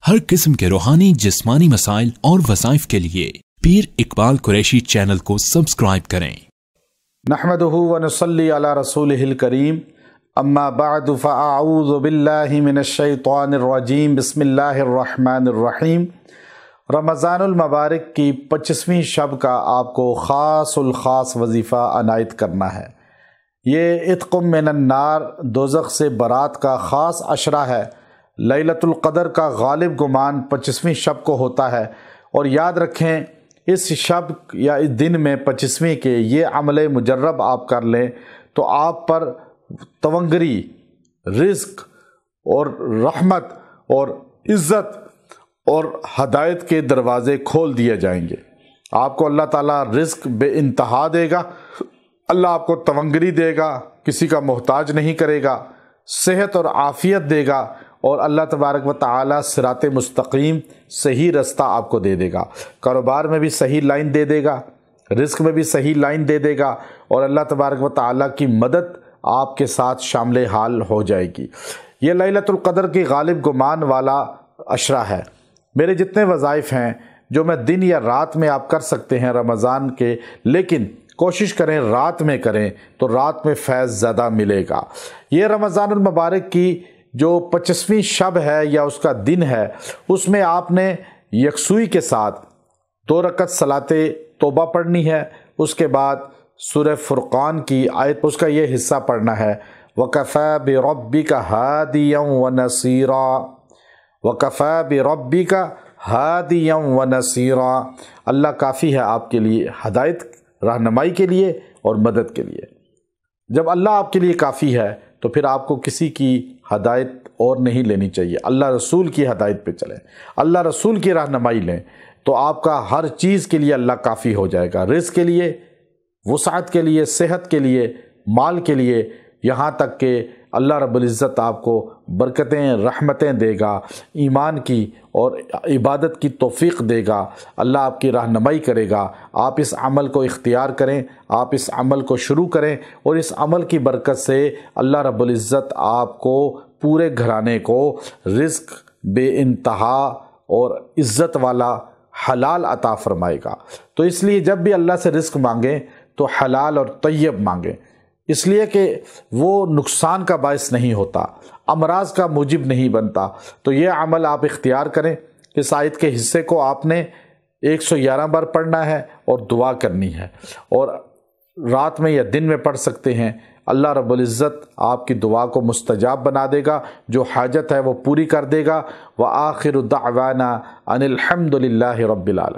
ہر قسم کے روحانی جسمانی مسائل اور وظائف کے لیے پیر اقبال قریشی چینل کو سبسکرائب کریں۔ نحمدہ ونصلی علی رسولہ الکریم، اما بعد فاعوذ باللہ من الشیطان الرجیم، بسم اللہ الرحمن الرحیم۔ رمضان المبارک کی 25ویں شب کا آپ کو خاص الخاص وظیفہ عنایت کرنا ہے۔ یہ عتق من النار، دوزخ سے برات کا خاص عشرہ ہے۔ لیلۃ القدر کا غالب گمان 25ویں شب کو ہوتا ہے، اور یاد رکھیں اس شب یا اس دن میں 25ویں کے یہ عمل مجرب آپ کر لیں تو آپ پر تونگری، رزق اور رحمت اور عزت اور ہدایت کے دروازے کھول دیے جائیں گے۔ آپ کو اللہ تعالیٰ رزق بے انتہا دے گا، اللہ آپ کو تونگری دے گا، کسی کا محتاج نہیں کرے گا، صحت اور عافیت دے گا، اور اللہ تبارک و تعالیٰ صراط مستقیم صحیح رستہ آپ کو دے دے گا۔ کاروبار میں بھی صحیح لائن دے دے گا، رزق میں بھی صحیح لائن دے دے گا، اور اللہ تبارک و تعالیٰ کی مدد آپ کے ساتھ شامل حال ہو جائے گی۔ یہ لیلۃ القدر کی غالب گمان والا عشرہ ہے۔ میرے جتنے وظائف ہیں جو میں دن یا رات میں آپ کر سکتے ہیں رمضان کے، لیکن کوشش کریں رات میں کریں تو رات میں فیض زیادہ ملے گا۔ یہ رمضان المبارک کی جو 25ویں شب ہے یا اس کا دن ہے، اس میں آپ نے یکسوئی کے ساتھ 2 رکعت صلاۃ توبہ پڑھنی ہے۔ اس کے بعد سورہ فرقان کی آیت، اس کا یہ حصہ پڑھنا ہے، وَكَفَى بِرَبِّكَ هَادِيًا وَنَصِيرًا، وَكَفَى بِرَبِّكَ هَادِيًا وَنَصِيرًا۔ اللہ کافی ہے آپ کے لیے ہدایت، رہنمائی کے لیے اور مدد کے لیے۔ جب اللہ آپ کے لیے کافی ہے تو پھر آپ کو کسی کی ہدایت اور نہیں لینی چاہیے، اللہ رسول کی ہدایت پہ چلیں، اللہ رسول کی رہنمائی لیں، تو آپ کا ہر چیز کے لیے اللہ کافی ہو جائے گا، رزق کے لیے، وسعت کے لیے، صحت کے لیے، مال کے لیے، یہاں تک کہ اللہ رب العزت آپ کو برکتیں، رحمتیں دے گا، ایمان کی اور عبادت کی توفیق دے گا، اللہ آپ کی رہنمائی کرے گا۔ آپ اس عمل کو اختیار کریں، آپ اس عمل کو شروع کریں، اور اس عمل کی برکت سے اللہ رب العزت آپ کو پورے گھرانے کو رزق بے انتہا اور عزت والا حلال عطا فرمائے گا۔ تو اس لیے جب بھی اللہ سے رزق مانگیں تو حلال اور طیب مانگیں، اس لیے کہ وہ نقصان کا باعث نہیں ہوتا، امراض کا موجب نہیں بنتا۔ تو یہ عمل آپ اختیار کریں۔ اس آیت کے حصے کو آپ نے 111 بار پڑھنا ہے اور دعا کرنی ہے، اور رات میں یا دن میں پڑھ سکتے ہیں۔ اللہ رب العزت آپ کی دعا کو مستجاب بنا دے گا، جو حاجت ہے وہ پوری کر دے گا۔ وآخر دعوانا ان الحمد للہ رب العالمین۔